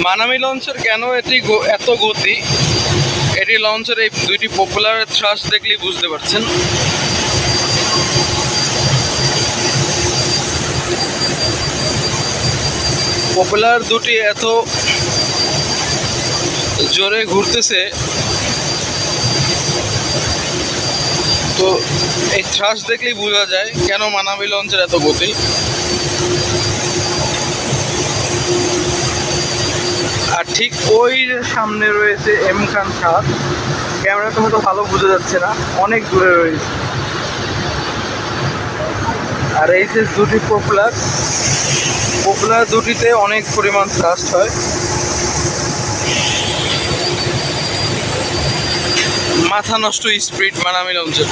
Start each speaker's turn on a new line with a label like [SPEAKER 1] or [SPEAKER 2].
[SPEAKER 1] মানামি লঞ্চের কেন এত গতি, এটি লঞ্চের এই দুইটি পপুলার থ্রাস্ট দেখলেই বুঝতে পারছেন। পপুলার দুটি এত জোরে ঘুরতেছে, তো এই থ্রাস্ট দেখলেই বোঝা যায় কেন মানামি লঞ্চের এত গতি। আর ঠিক ওই সামনে রয়েছে এম খান 7, ক্যামেরা তো হয়তো ভালো বোঝা যাচ্ছে না, অনেক দূরে রয়েছে। আর এই যে দুটি পপুলার দুটিতে অনেক পরিমাণ থ্রাস্ট হয়। মাথা নষ্ট স্পিড মানামি লঞ্চের।